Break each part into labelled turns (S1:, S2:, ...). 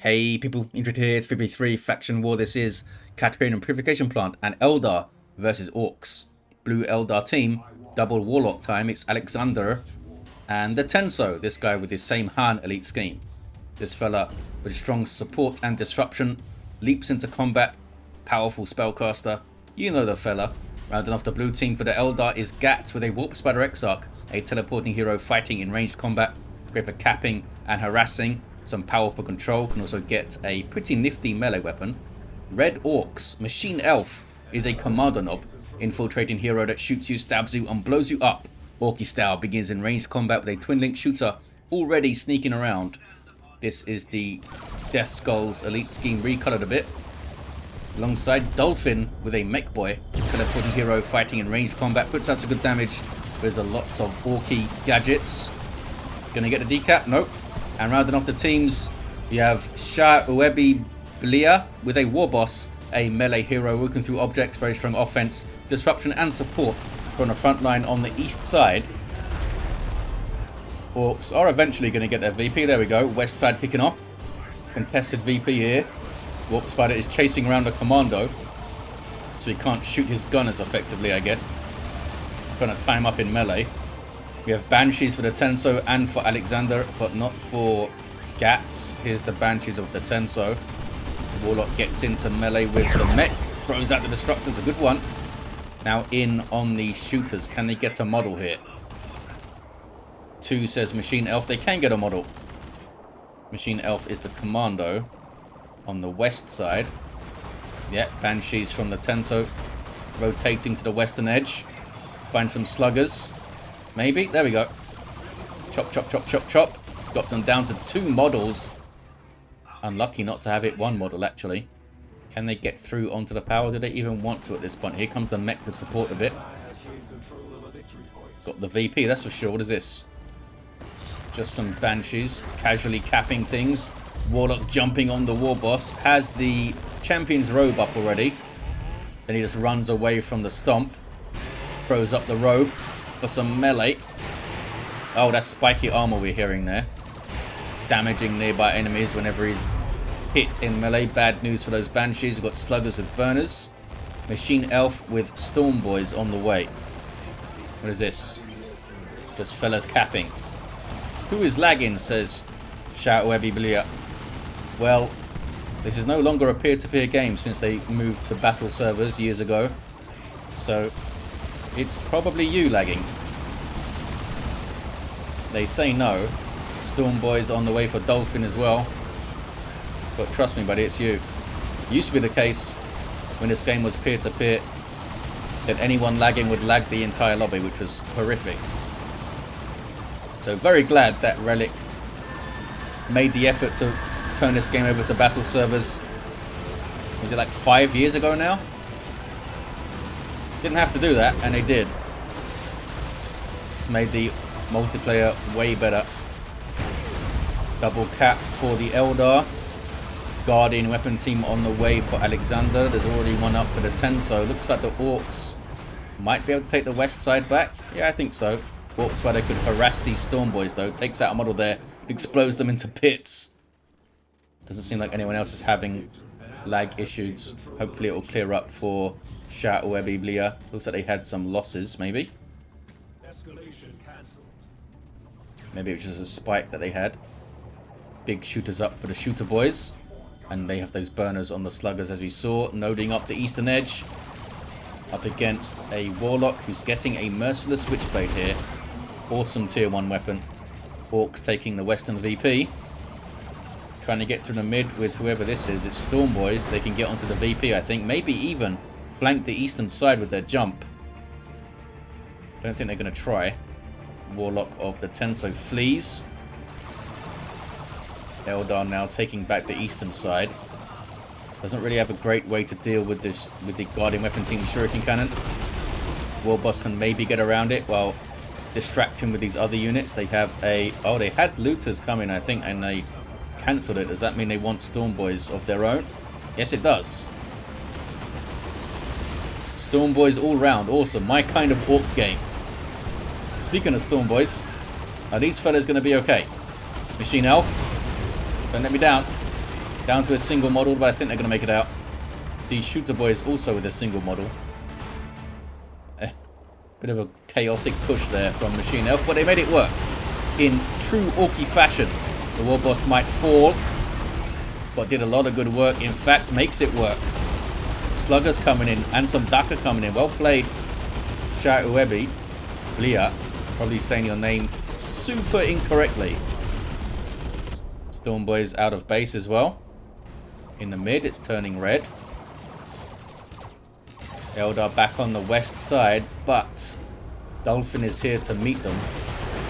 S1: Hey people, interested here, 53 Faction War. This is Katrine and Purification Plant and Eldar versus Orks. Blue Eldar team, double Warlock time. It's Alexandr and the Tenso, this guy with his same Han elite scheme. This fella with strong support and disruption, leaps into combat, powerful spellcaster. You know the fella. Rounding off the blue team for the Eldar is Gatts with a Warp Spider Exarch, a teleporting hero fighting in ranged combat, great for capping and harassing. Some powerful control, can also get a pretty nifty melee weapon. Red Orks, Machine Elf, is a Kommando knob, infiltrating hero that shoots you, stabs you and blows you up. Orky style, begins in ranged combat with a twin link shooter already sneaking around. This is the Death Skulls elite scheme recolored a bit. Alongside Dolphin with a Mekboy, teleporting hero fighting in ranged combat, puts out some good damage. There's a lot of Orky gadgets. Gonna get the decap? Nope. And rounding off the teams, you have ShaUebyBlya with a Warboss, a melee hero working through objects, very strong offense, disruption and support from the front line on the east side. Orks are eventually going to get their VP. There we go. West side picking off. Contested VP here. Warp Spider is chasing around a Kommando, so he can't shoot his gun as effectively, I guess. Trying to time up in melee. We have Banshees for the Tenso and for Alexandr, but not for Gatts. Here's the Banshees of the Tenso. The Warlock gets into melee with the mech, throws out the Destructors, a good one. Now in on the shooters. Can they get a model here? 2 says Machine Elf. They can get a model. Machine Elf is the Kommando on the west side. Yeah, Banshees from the Tenso rotating to the western edge. Find some sluggers. Maybe. There we go. Chop, chop, chop, chop, chop. Got them down to 2 models. Unlucky not to have it 1 model, actually. Can they get through onto the power? Do they even want to at this point? Here comes the mech to support a bit. Got the VP, that's for sure. What is this? Just some Banshees casually capping things. Warlock jumping on the Warboss. Has the Champion's robe up already. Then he just runs away from the stomp. Throws up the robe for some melee. Oh, that's spiky armor we're hearing there. Damaging nearby enemies whenever he's hit in melee. Bad news for those Banshees. We've got sluggers with burners. Machine Elf with Storm Boys on the way. What is this? Just fellas capping. Who is lagging, says ShaUebyBlya. Well, this is no longer a peer-to-peer game since they moved to battle servers years ago. So it's probably you lagging. They say no. Storm Boys on the way for Dolphin as well. But trust me, buddy, it's you. It used to be the case when this game was peer-to-peer that anyone lagging would lag the entire lobby, which was horrific. So very glad that Relic made the effort to turn this game over to battle servers. Was it like 5 years ago now? Didn't have to do that, and they did. It's made the multiplayer way better. Double cap for the Eldar. Guardian weapon team on the way for Alexandr. There's already one up for the Tenso. Looks like the Orks might be able to take the west side back. Yeah, I think so. Warp Spider could harass these Storm Boys though. Takes out a model there. Explodes them into pits. Doesn't seem like anyone else is having lag issues. Hopefully it will clear up for ShaUebyBlya. Looks like they had some losses, maybe. Maybe it was just a spike that they had. Big shooters up for the shooter boys. And they have those burners on the sluggers as we saw. Noding up the eastern edge. Up against a Warlock who's getting a merciless Witchblade here. Awesome tier 1 weapon. Orks taking the western VP. Trying to get through the mid with whoever this is. It's Storm Boys. They can get onto the VP, I think. Maybe even flank the eastern side with their jump. Don't think they're going to try. Warlock of the Tenso flees. Eldar now taking back the eastern side. Doesn't really have a great way to deal with this with the Guardian weapon team Shuriken Cannon. Warboss can maybe get around it while distracting with these other units. They have a... Oh, they had looters coming, I think, and they cancelled it. Does that mean they want Storm Boys of their own? Yes, it does. Storm Boys all round. Awesome. My kind of Orc game. Speaking of Storm Boys, are these fellas going to be okay? Machine Elf, don't let me down. Down to a single model, but I think they're going to make it out. The shooter boys also with a single model. Bit of a chaotic push there from Machine Elf, but they made it work. In true Orky fashion, the Warboss might fall, but did a lot of good work. In fact, makes it work. Sluggers coming in and some Daka coming in. Well played, ShaUebyBlya. Probably saying your name super incorrectly. Storm Boys out of base as well. In the mid, it's turning red. Eldar back on the west side, but Dolphin is here to meet them.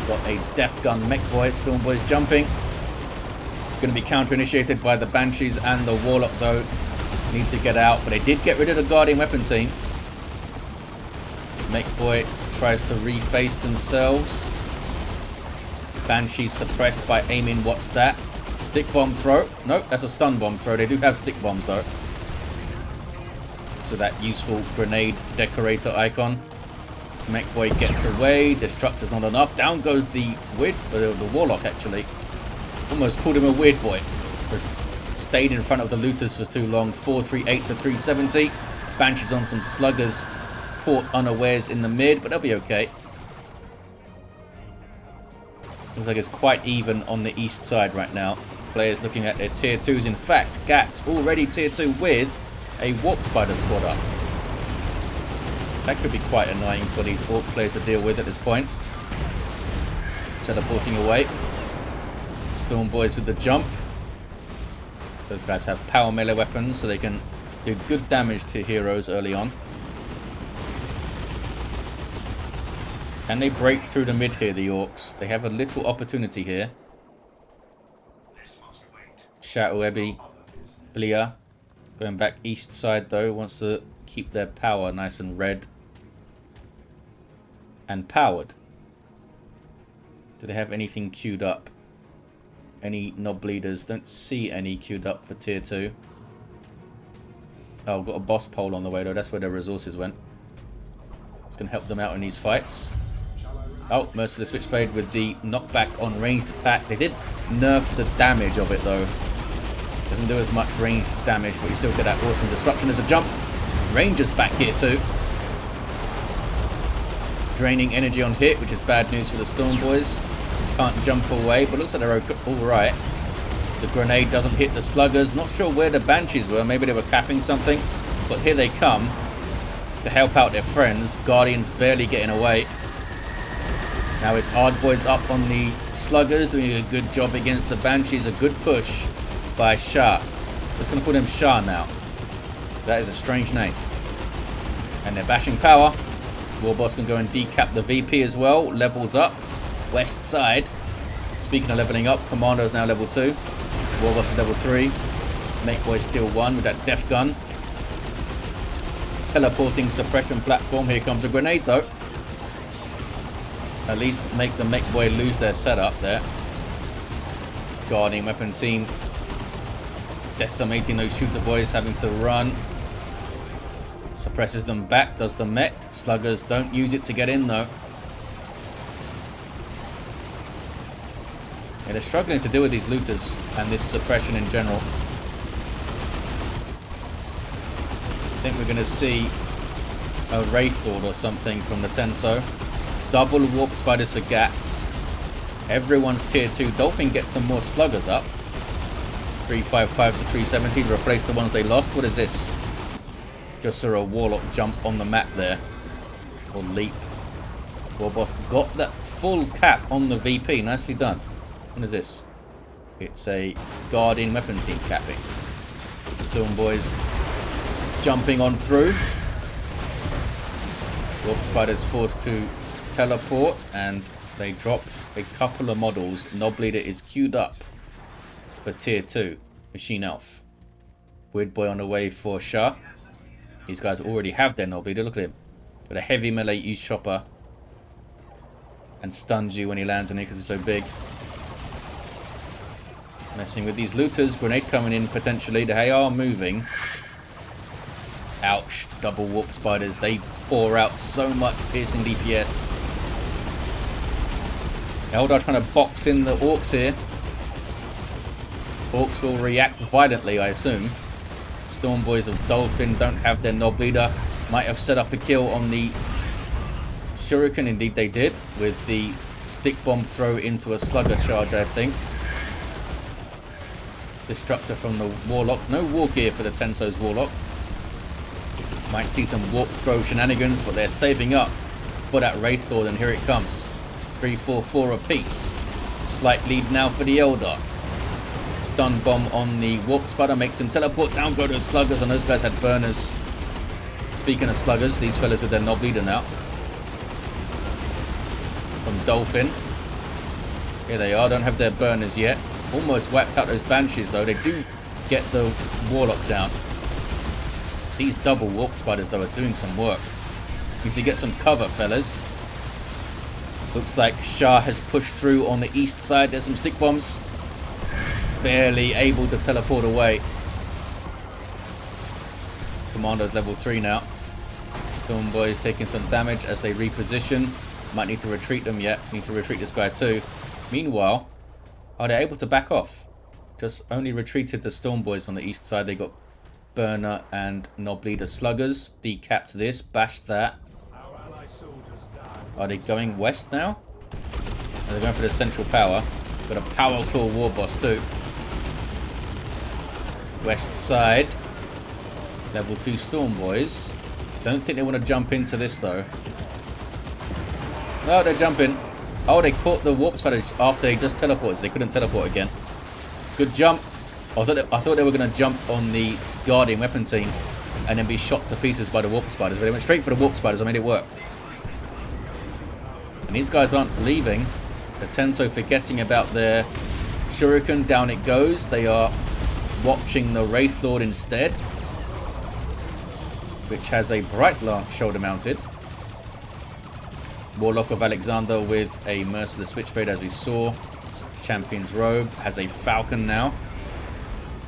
S1: Got a Death Gun Mekboy. Storm Boys jumping. Going to be counter-initiated by the Banshees and the Warlock though. Need to get out, but they did get rid of the Guardian Weapon team. Mekboy tries to reface themselves. Banshees suppressed by aiming, what's that? Stick bomb throw? Nope, that's a stun bomb throw. They do have stick bombs though. So that useful grenade decorator icon. Mekboy gets away. Destructor's not enough. Down goes the Warlock actually. Almost called him a weird boy. Just stayed in front of the looters for too long. 438 to 370. Banshees on some sluggers. Caught unawares in the mid, but they'll be okay. Looks like it's quite even on the east side right now. Players looking at their tier 2s. In fact, Gatts already tier 2 with a Warp Spider squad up. That could be quite annoying for these Orc players to deal with at this point. Teleporting away. Storm Boys with the jump. Those guys have power melee weapons, so they can do good damage to heroes early on. Can they break through the mid here, the Orcs? They have a little opportunity here. ShaUebyBlya going back east side though, wants to keep their power nice and red and powered. Do they have anything queued up? Any knob leaders? Don't see any queued up for tier 2. Oh, got a boss pole on the way though. That's where their resources went. It's going to help them out in these fights. Oh, Merciless Switchblade with the knockback on ranged attack. They did nerf the damage of it though. Doesn't do as much ranged damage, but you still get that awesome disruption as a jump. Rangers back here too. Draining energy on hit, which is bad news for the Storm Boys. Can't jump away, but looks like they're alright. The grenade doesn't hit the sluggers. Not sure where the Banshees were. Maybe they were capping something. But here they come to help out their friends. Guardians barely getting away. Now it's Hard Boys up on the sluggers, doing a good job against the Banshees. A good push by Sha. I'm just going to call him Sha now. That is a strange name. And they're bashing power. Warboss can go and decap the VP as well. Levels up. West side. Speaking of leveling up, Kommando is now level 2. Warboss is level 3. Mekboy still 1 with that Death Gun. Teleporting suppression platform. Here comes a grenade though. At least make the Mekboy lose their setup there. Guardian weapon team decimating those shooter boys, having to run. Suppresses them back, does the mech. Sluggers don't use it to get in though. Yeah, they're struggling to deal with these looters and this suppression in general. I think we're going to see a Wraith Lord or something from the Tenso. Double Warp Spiders for Gatts. Everyone's tier 2. Dolphin gets some more sluggers up. 355 to 370 to replace the ones they lost. What is this? Just saw a Warlock jump on the map there. Or leap. Warboss got that full cap on the VP. Nicely done. What is this? It's a Guardian weapon team capping. Storm Boys jumping on through. Warp Spiders forced to teleport and they drop a couple of models. Knob Leader is queued up for tier 2. Machine Elf. Weird Boy on the way for Sha. These guys already have their Knob Leader. Look at him. With a heavy melee use chopper. And stuns you when he lands on it because it's so big. Messing with these looters. Grenade coming in potentially. They are moving. Ouch. Double Warp Spiders. They pour out so much piercing DPS. Eldar trying to box in the Orcs here. Orks will react violently, I assume. Storm Boys of Dolphin don't have their Nob Leader. Might have set up a kill on the Shuriken. Indeed they did, with the stick bomb throw into a slugger charge, I think. Destructor from the Warlock. No war gear for the Tenso's Warlock. Might see some warp throw shenanigans, but they're saving up for that Wraith Lord, and here it comes. 3-4-4 apiece. Slight lead now for the Eldar. Stun bomb on the Warp Spider makes him teleport down, go to the Sluggers, and those guys had burners. Speaking of Sluggers, these fellas with their Nob Leader now. From Dolphin. Here they are, don't have their burners yet. Almost wiped out those Banshees though. They do get the Warlock down. These double Warp Spiders though are doing some work. Need to get some cover, fellas. Looks like Shah has pushed through on the east side. There's some stick bombs. Barely able to teleport away. Commando's level 3 now. Storm Boys taking some damage as they reposition. Might need to retreat them yet. Need to retreat this guy too. Meanwhile, are they able to back off? Just only retreated the Storm Boys on the east side. They got Burner and Nob Leader Sluggers. Decapped this, bashed that. Are they going west now? They're going for the central power. Got a Power Claw Warboss too. West side. Level 2 Storm Boys. Don't think they want to jump into this though. No, they're jumping. Oh, they caught the Warp Spiders after they just teleported, so they couldn't teleport again. Good jump. I thought they were going to jump on the Guardian weapon team and then be shot to pieces by the Warp Spiders, but they went straight for the Warp Spiders. I made it work. And these guys aren't leaving. The Tenso forgetting about their Shuriken. Down it goes. They are watching the Wraith Lord instead, which has a Bright Lance shoulder mounted. Warlock of Alexandr with a Merciless Switchblade, as we saw. Champion's Robe has a Falcon now.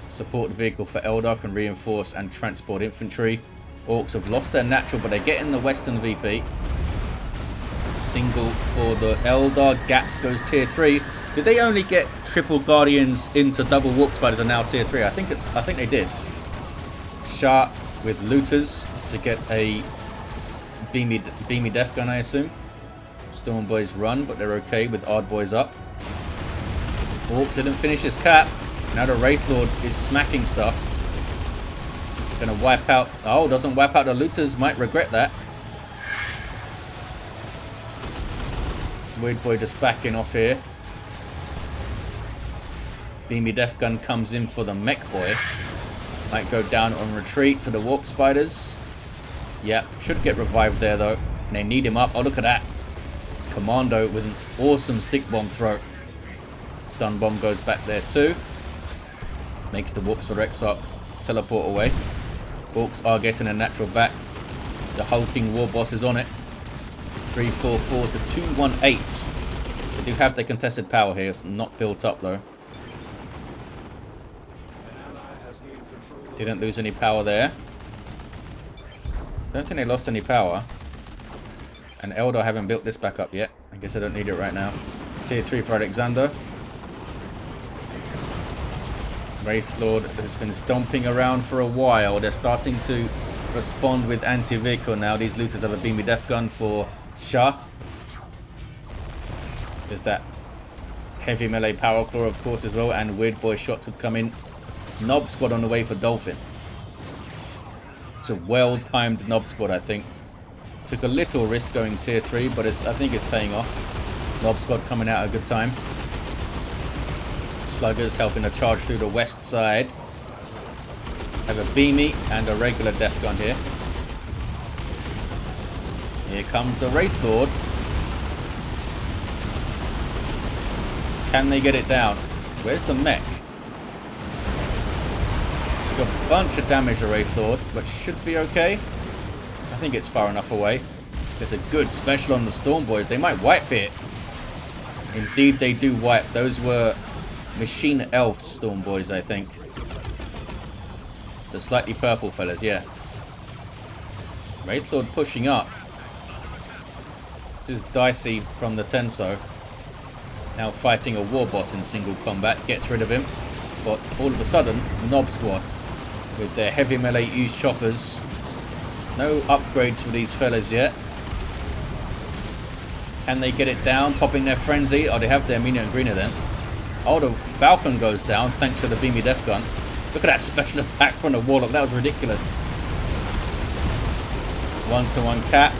S1: Support vehicle for Eldar, can reinforce and transport infantry. Orks have lost their natural, but they're getting the Western VP. Single for the Eldar. Gatts goes tier 3. Did they only get triple Guardians into double Warp Spiders and now tier 3? I think they did. Shah with Looters to get a beamy Death Gun, I assume. Storm Boys run, but they're okay with Ard Boys up. Orcs didn't finish his cap. Now the Wraith Lord is smacking stuff. Gonna wipe out. Oh, doesn't wipe out the Looters. Might regret that. Weird Boy just backing off here. Beamy Death Gun comes in for the Mekboy. Might go down on retreat to the Warp Spiders. Yeah, should get revived there though. And they need him up. Oh, look at that. Kommando with an awesome stick bomb throw. Stun bomb goes back there too. Makes the Warp Spider Exarch teleport away. Orks are getting a natural back. The hulking Warboss is on it. 344 to 218. They do have the contested power here. It's not built up though. Didn't lose any power there. Don't think they lost any power. And Eldar haven't built this back up yet. I guess I don't need it right now. Tier 3 for Alexandr. Wraith Lord has been stomping around for a while. They're starting to respond with anti-vehicle now. These looters have a beamy Death Gun for Shah. There's that heavy melee Power Claw, of course, as well. And Weird Boy shots would come in. Nob Squad on the way for Dolphin. It's a well-timed Nob Squad, I think. Took a little risk going tier 3, but I think it's paying off. Nob Squad coming out at a good time. Sluggers helping to charge through the west side. Have a beamy and a regular Death Gun here. Here comes the Wraith Lord. Can they get it down? Where's the mech? Took a bunch of damage to Wraith Lord, but should be okay. I think it's far enough away. There's a good special on the Storm Boys. They might wipe it. Indeed, they do wipe. Those were Machine Elf Storm Boys, I think. The slightly purple fellas, yeah. Wraith Lord pushing up. Just dicey from the Tenso. Now fighting a Warboss in single combat. Gets rid of him. But all of a sudden, Nob Squad with their heavy melee used choppers. No upgrades for these fellas yet. Can they get it down? Popping their frenzy. Oh, they have their Mina and Greener then. Oh, the Falcon goes down thanks to the Beamy Death Gun. Look at that special attack from the Warlock. That was ridiculous. 1-to-1 cap.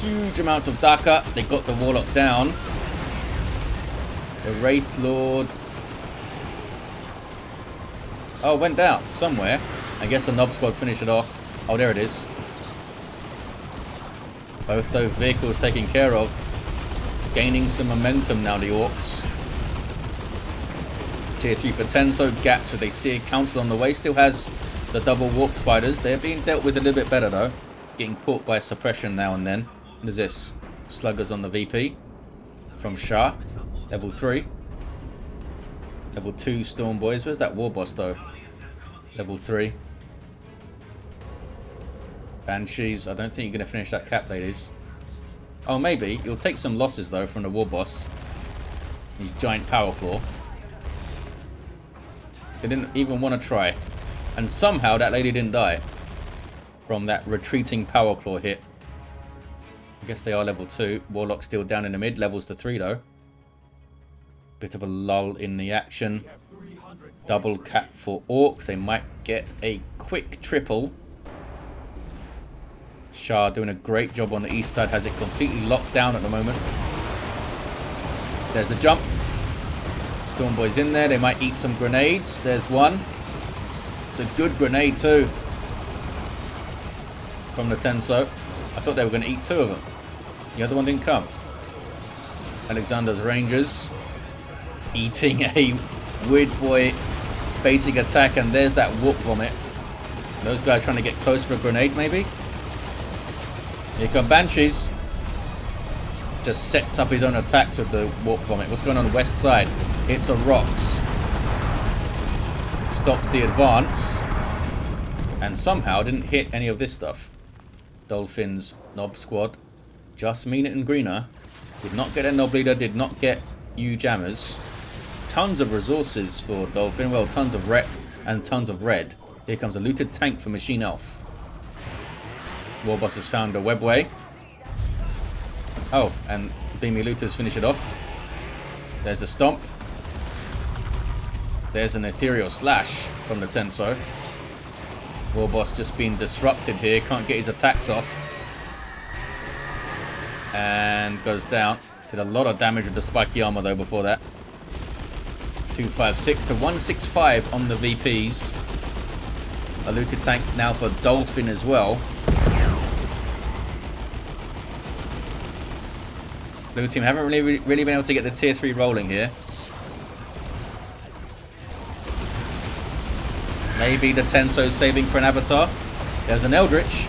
S1: Huge amounts of Daka. They got the Warlock down. The Wraith Lord. Oh, went down somewhere. I guess the Nob Squad finished it off. Oh, there it is. Both those vehicles taken care of. Gaining some momentum now, the Orks. Tier 3 for Tenso. Gatts with a Seared Council on the way. Still has the double Warp Spiders. They're being dealt with a little bit better though. Getting caught by suppression now and then. What is this? Sluggers on the VP. From Shah. Level 3. Level 2 Storm Boys. Where's that Warboss though? Level 3. Banshees. I don't think you're going to finish that cap, ladies. Oh, maybe. You'll take some losses though from the Warboss. His giant Power Claw. They didn't even want to try. And somehow that lady didn't die from that retreating Power Claw hit. I guess they are level 2. Warlock still down in the mid. Levels to 3 though. Bit of a lull in the action. Double cap for Orks. They might get a quick triple. Shah doing a great job on the east side. Has it completely locked down at the moment. There's the jump. Storm Boys in there. They might eat some grenades. There's one. It's a good grenade too. From the Tenso. I thought they were going to eat 2 of them. The other one didn't come. Alexander's Rangers. Eating a Weird Boy basic attack. And there's that Warp Vomit. Those guys trying to get close for a grenade maybe. Here come Banshees. Just sets up his own attacks with the Warp Vomit. What's going on the west side? It's a Rocks. Stops the advance. And somehow didn't hit any of this stuff. Dolphin's Nob Squad. Just Mina and Greener. Did not get a Nob Leader. Did not get U-Jammers. Tons of resources for Dolphin. Well, tons of rep and tons of red. Here comes a looted tank for Machine Elf. Warboss has found a webway. Oh, and Beamy Looters finish it off. There's a stomp. There's an ethereal slash from the Tenso. Warboss just being disrupted here. Can't get his attacks off. And goes down. Did a lot of damage with the spiky armor though before that. 256 to 165 on the VPs. A looted tank now for Dolphin as well. Blue team haven't really been able to get the tier 3 rolling here. Maybe the Tenso saving for an avatar. There's an Eldritch.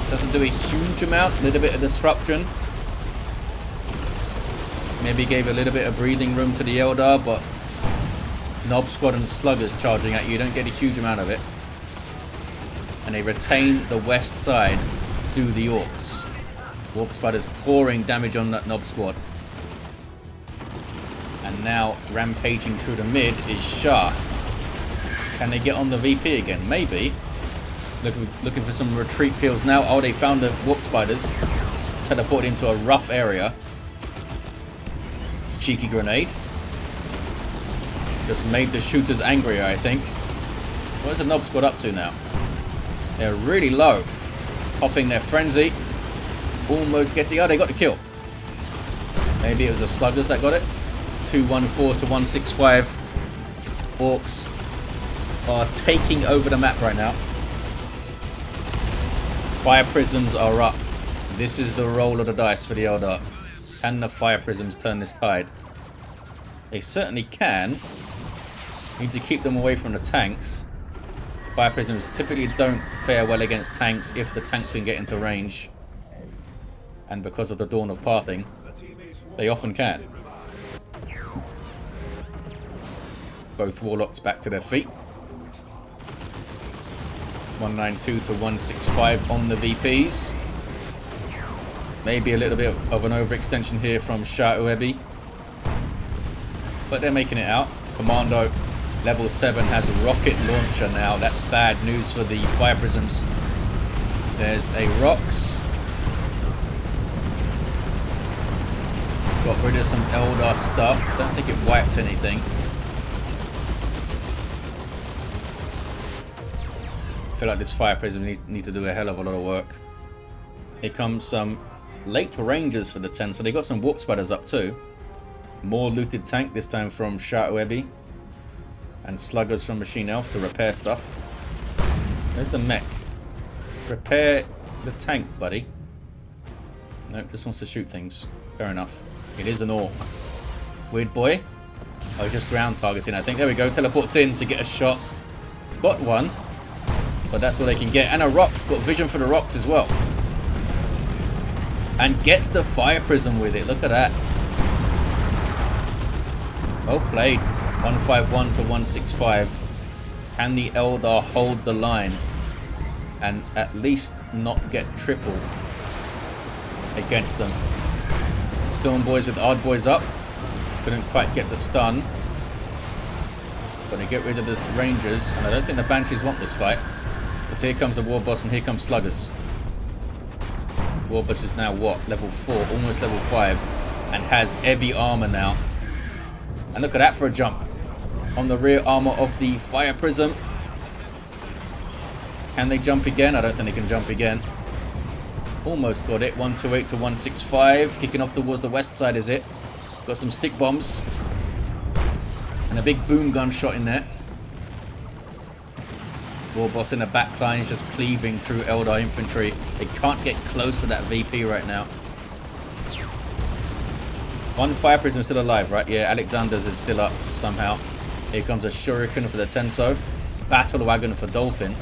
S1: Doesn't do a huge amount. A little bit of disruption. Maybe gave a little bit of breathing room to the Eldar, but Nob Squad and Sluggers charging at you. Don't get a huge amount of it. And they retain the west side. Do the Orks. Warp Spiders pouring damage on that Nob Squad. And now rampaging through the mid is Shah. Can they get on the VP again? Maybe. Looking for some retreat kills now. Oh, they found the Warp Spiders. Teleported into a rough area. Cheeky grenade. Just made the shooters angrier, I think. Where's the Nob Squad up to now? They're really low. Popping their frenzy. Almost getting... Oh, they got the kill. Maybe it was the Sluggers that got it. 214 to 165. Orks are taking over the map right now. Fire Prisms are up. This is the roll of the dice for the Eldar. Can the Fire Prisms turn this tide? They certainly can. Need to keep them away from the tanks. Fire Prisms typically don't fare well against tanks if the tanks can get into range. And because of the Dawn of Pathing, they often can. Both Warlocks back to their feet. 192 to 165 on the VPs. Maybe a little bit of an overextension here from ShaUebyBlya. but they're making it out. Kommando, level 7, has a rocket launcher now. That's bad news for the fire prisms. There's a Rocks. Got rid of some Eldar stuff. Don't think it wiped anything. I feel like this fire prism need to do a hell of a lot of work. Here comes some late rangers for the Tenso. So they got some warp spiders up too. More looted tank, this time from ShaUebyBlya. And sluggers from Machine Elf to repair stuff. There's the mech. Repair the tank, buddy. Nope, just wants to shoot things. Fair enough. It is an Ork. Weird boy. Oh, he's just ground targeting, I think. There we go. Teleports in to get a shot. Got one. But that's all they can get. And a Rocks. Got vision for the Rocks as well. And gets the fire prism with it. Look at that. Well played. 151 to 165. Can the Eldar hold the line and at least not get triple against them? Storm Boys with Ard Boys up. Couldn't quite get the stun. Gonna get rid of this Rangers, and I don't think the Banshees want this fight. Because here comes a Warboss and here comes Sluggers. Warboss is now what? Level 4, almost level 5, and has heavy armor now. And look at that for a jump. On the rear armor of the Fire Prism. Can they jump again? I don't think they can jump again. Almost got it. 128 to 165. Kicking off towards the west side, is it? Got some stick bombs. And a big boom gun shot in there. Warboss in the back line is just cleaving through Eldar infantry. They can't get close to that VP right now. One Fire Prism is still alive, right? Yeah, Alexander's is still up somehow. Here comes a Shuriken for the Tenso. Battle Wagon for Dolphin.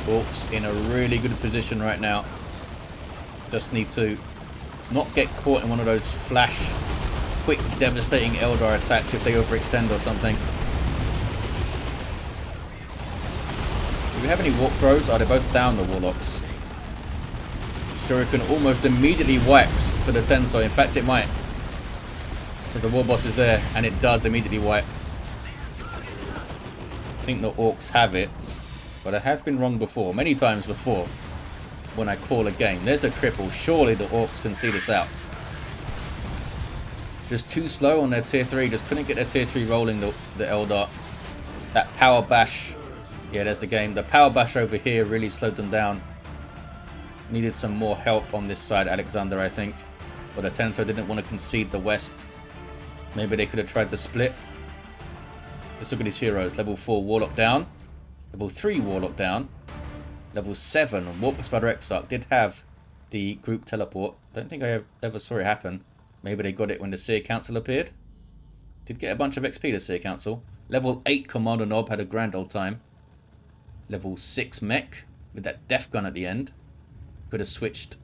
S1: Orks in a really good position right now. Just need to not get caught in one of those flash, quick, devastating Eldar attacks if they overextend or something. Do we have any warp throws? Oh, they're both down, the Warlocks. Shuriken almost immediately wipes for the Tenso. In fact, it might. Because the Warboss is there, and it does immediately wipe. I think the Orks have it. But I have been wrong before, many times before, when I call a game. There's a triple. Surely the Orks can see this out. Just too slow on their tier 3. Just couldn't get their tier 3 rolling, the Eldar. That power bash. Yeah, there's the game. The power bash over here really slowed them down. Needed some more help on this side, Alexandr, I think. But the Tenso didn't want to concede the west. Maybe they could have tried to split. Let's look at his heroes. Level 4 Warlock down. Level 3 Warlock down. Level 7 Warp Spider Exarch did have the group teleport. Don't think I ever saw it happen. Maybe they got it when the Seer Council appeared. Did get a bunch of XP, the Seer Council. Level 8 Kommando Knob had a grand old time. Level 6 Mech with that death gun at the end. Could have switched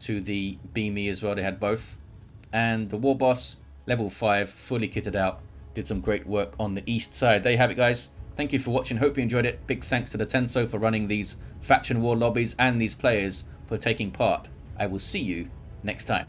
S1: to the Beamy as well. They had both. And the Warboss, level 5, fully kitted out. Did some great work on the east side. There you have it, guys. Thank you for watching. Hope you enjoyed it. Big thanks to the Tenso for running these faction war lobbies and these players for taking part. I will see you next time.